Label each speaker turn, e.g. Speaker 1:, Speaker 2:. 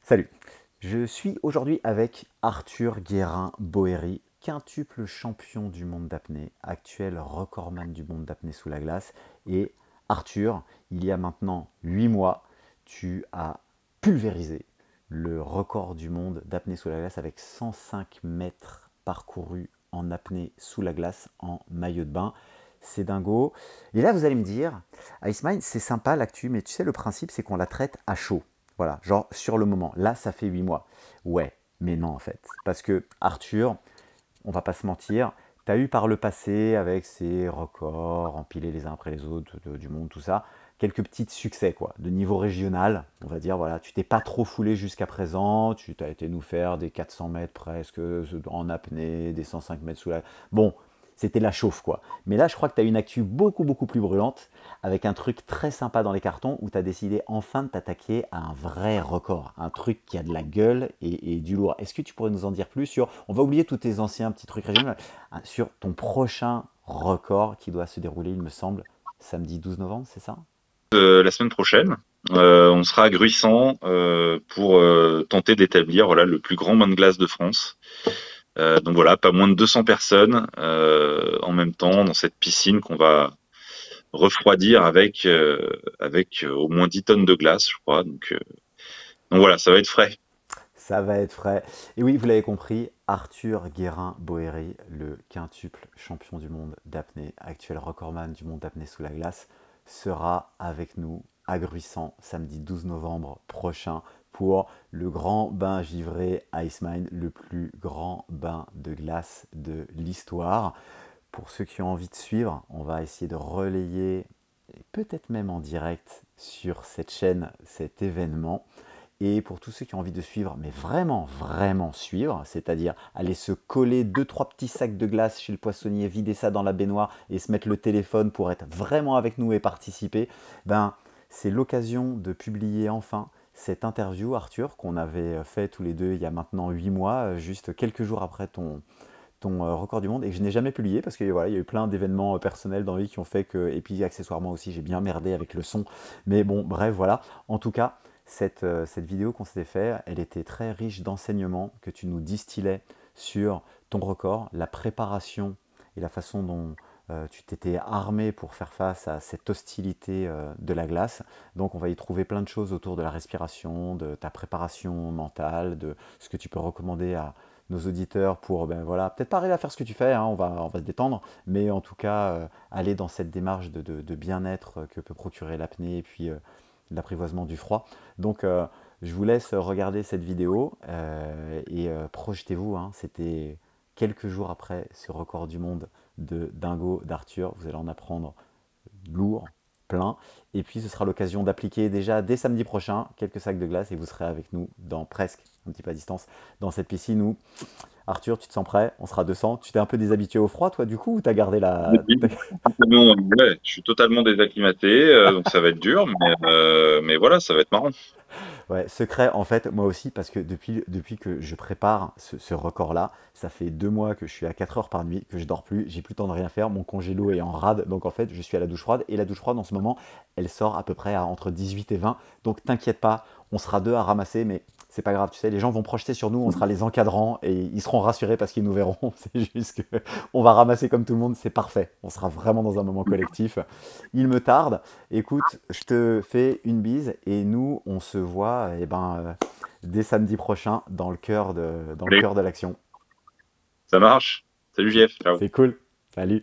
Speaker 1: Salut, je suis aujourd'hui avec Arthur Guérin-Boéry, quintuple champion du monde d'apnée, actuel recordman du monde d'apnée sous la glace. Et Arthur, il y a maintenant 8 mois, tu as pulvérisé le record du monde d'apnée sous la glace avec 105 mètres parcourus en apnée sous la glace en maillot de bain. C'est dingo. Et là, vous allez me dire, Icemind, c'est sympa l'actu, mais tu sais, le principe, c'est qu'on la traite à chaud. Voilà, genre sur le moment. Là, ça fait 8 mois. Ouais, mais non en fait. Parce que Arthur, on va pas se mentir, tu as eu par le passé, avec ses records empilés les uns après les autres du monde, tout ça, quelques petits succès quoi, de niveau régional, on va dire, voilà, tu t'es pas trop foulé jusqu'à présent, tu as été nous faire des 400 mètres presque en apnée, des 105 mètres sous la... Bon, c'était la chauffe quoi. Mais là, je crois que tu as une actu beaucoup plus brûlante, avec un truc très sympa dans les cartons, où tu as décidé enfin de t'attaquer à un vrai record, un truc qui a de la gueule et du lourd. Est-ce que tu pourrais nous en dire plus sur, on va oublier tous tes anciens petits trucs régionaux, sur ton prochain record qui doit se dérouler, il me semble, samedi 12 novembre, c'est ça?
Speaker 2: La semaine prochaine, on sera à Gruissant pour tenter d'établir voilà le plus grand bain de glace de France. Donc voilà, pas moins de 200 personnes en même temps dans cette piscine qu'on va refroidir avec au moins 10 tonnes de glace, je crois. Donc voilà, ça va être frais.
Speaker 1: Ça va être frais. Et oui, vous l'avez compris, Arthur Guérin-Boéry, le quintuple champion du monde d'apnée, actuel recordman du monde d'apnée sous la glace, sera avec nous à Gruissant samedi 12 novembre prochain pour le grand bain givré Icemind, le plus grand bain de glace de l'histoire. Pour ceux qui ont envie de suivre, on va essayer de relayer, et peut-être même en direct sur cette chaîne, cet événement. Et pour tous ceux qui ont envie de suivre, mais vraiment suivre, c'est-à-dire aller se coller deux, trois petits sacs de glace chez le poissonnier, vider ça dans la baignoire et se mettre le téléphone pour être vraiment avec nous et participer, ben, c'est l'occasion de publier enfin cette interview, Arthur, qu'on avait fait tous les deux il y a maintenant 8 mois, juste quelques jours après ton record du monde, et que je n'ai jamais publié parce que voilà, il y a eu plein d'événements personnels dans la vie qui ont fait que, et puis accessoirement aussi, j'ai bien merdé avec le son. Mais bon, bref, voilà. En tout cas, cette vidéo qu'on s'était fait, elle était très riche d'enseignements que tu nous distillais sur ton record, la préparation et la façon dont tu t'étais armé pour faire face à cette hostilité de la glace. Donc on va y trouver plein de choses autour de la respiration, de ta préparation mentale, de ce que tu peux recommander à nos auditeurs pour, ben voilà, peut-être pas arriver à faire ce que tu fais, hein, on va se détendre, mais en tout cas aller dans cette démarche de bien-être que peut procurer l'apnée et puis l'apprivoisement du froid. Donc je vous laisse regarder cette vidéo et projetez-vous, hein, c'était quelques jours après ce record du monde de Dingo d'Arthur, vous allez en apprendre lourd, plein, et puis ce sera l'occasion d'appliquer déjà dès samedi prochain quelques sacs de glace et vous serez avec nous dans presque un petit peu à distance dans cette piscine où Arthur, tu te sens prêt? On sera 200. Tu t'es un peu déshabitué au froid, toi, du coup, ou t'as gardé
Speaker 2: Oui,
Speaker 1: la...
Speaker 2: oui, ouais, je suis totalement désacclimaté, donc ça va être dur, mais voilà, ça va être marrant.
Speaker 1: Ouais, secret, en fait, moi aussi, parce que depuis que je prépare ce record-là, ça fait 2 mois que je suis à 4 heures par nuit, que je dors plus, j'ai plus le temps de rien faire, mon congélo est en rade, donc en fait, je suis à la douche froide, et la douche froide, en ce moment, elle sort à peu près à entre 18 et 20, donc t'inquiète pas, on sera deux à ramasser, mais c'est pas grave, tu sais, les gens vont projeter sur nous, on sera les encadrants, et ils seront rassurés parce qu'ils nous verront, c'est juste que on va ramasser comme tout le monde, c'est parfait, on sera vraiment dans un moment collectif. Il me tarde, écoute, je te fais une bise et nous, on se voit eh ben, dès samedi prochain dans le
Speaker 2: Allez,
Speaker 1: cœur de l'action.
Speaker 2: ça marche. Salut
Speaker 1: C'est
Speaker 2: Jeff, ciao.
Speaker 1: c'est cool. Salut.